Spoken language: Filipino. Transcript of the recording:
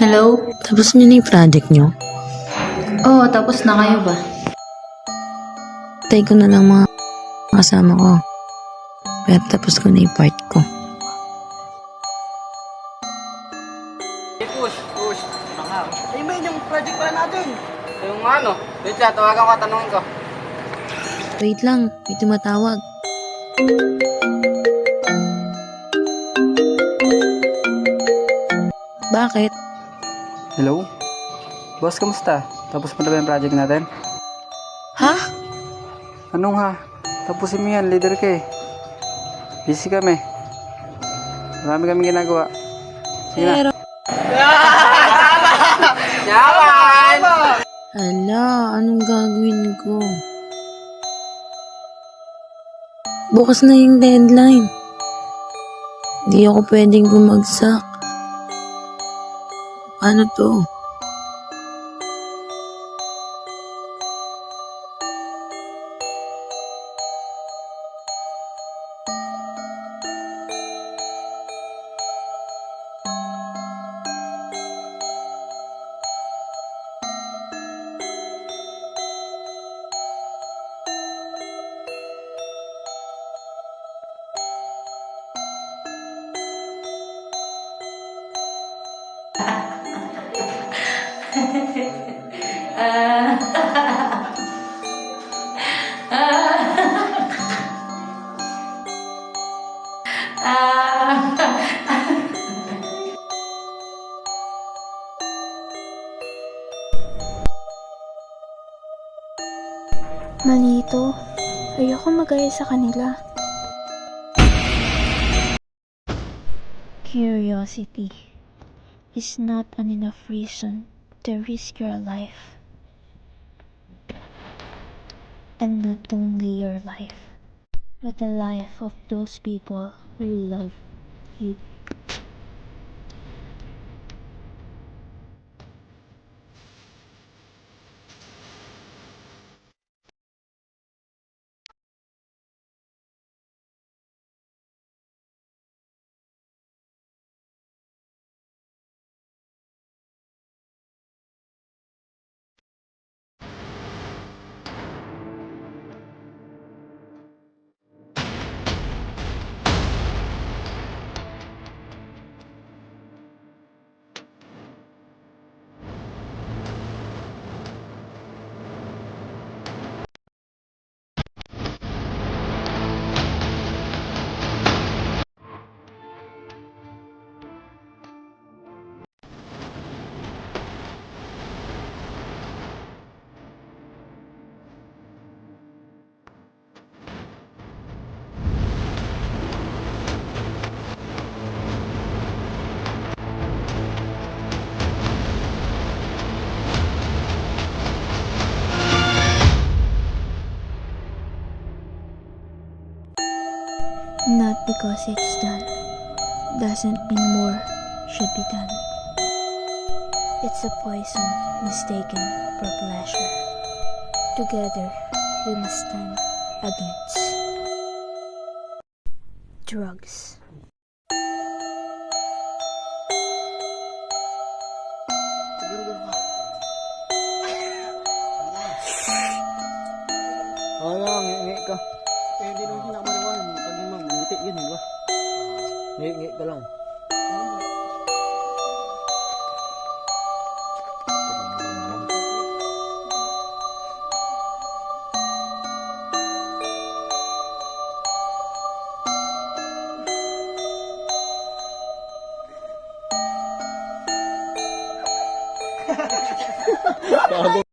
Hello? Tapos nyo na yung project nyo? Oo, tapos na kayo ba? Tay ko na lang mga kasama ko. Pero tapos ko na yung part ko. Push. Ay, may yung project pala natin. Yung ano? Wait lang, tawagan ko, tanungin ko. Wait lang, may tumatawag. Bakit? Hello? Boss, kamusta? Tapos mo na ba yung project natin? Ha? Anong ha? Tapusin mo yan, leader ka eh. Busy kami. Marami kami ginagawa. Sige na. Pero... Yaman! Hala, anong gagawin ko? Bukas na yung deadline. Hindi ako pwedeng bumagsak. Ano to? Mali ito. Ayoko magaya sa kanila. Curiosity is not an enough reason to risk your life. And not only your life, but the life of those people who love you. Not because it's done doesn't mean more should be done. It's a poison mistaken for pleasure. Together, we must stand against drugs. Wala, ngi ka. Hindi naman pinakamaliwan. Pag yung mag-ngiti yun, di ba? Ngi ka lang. Bago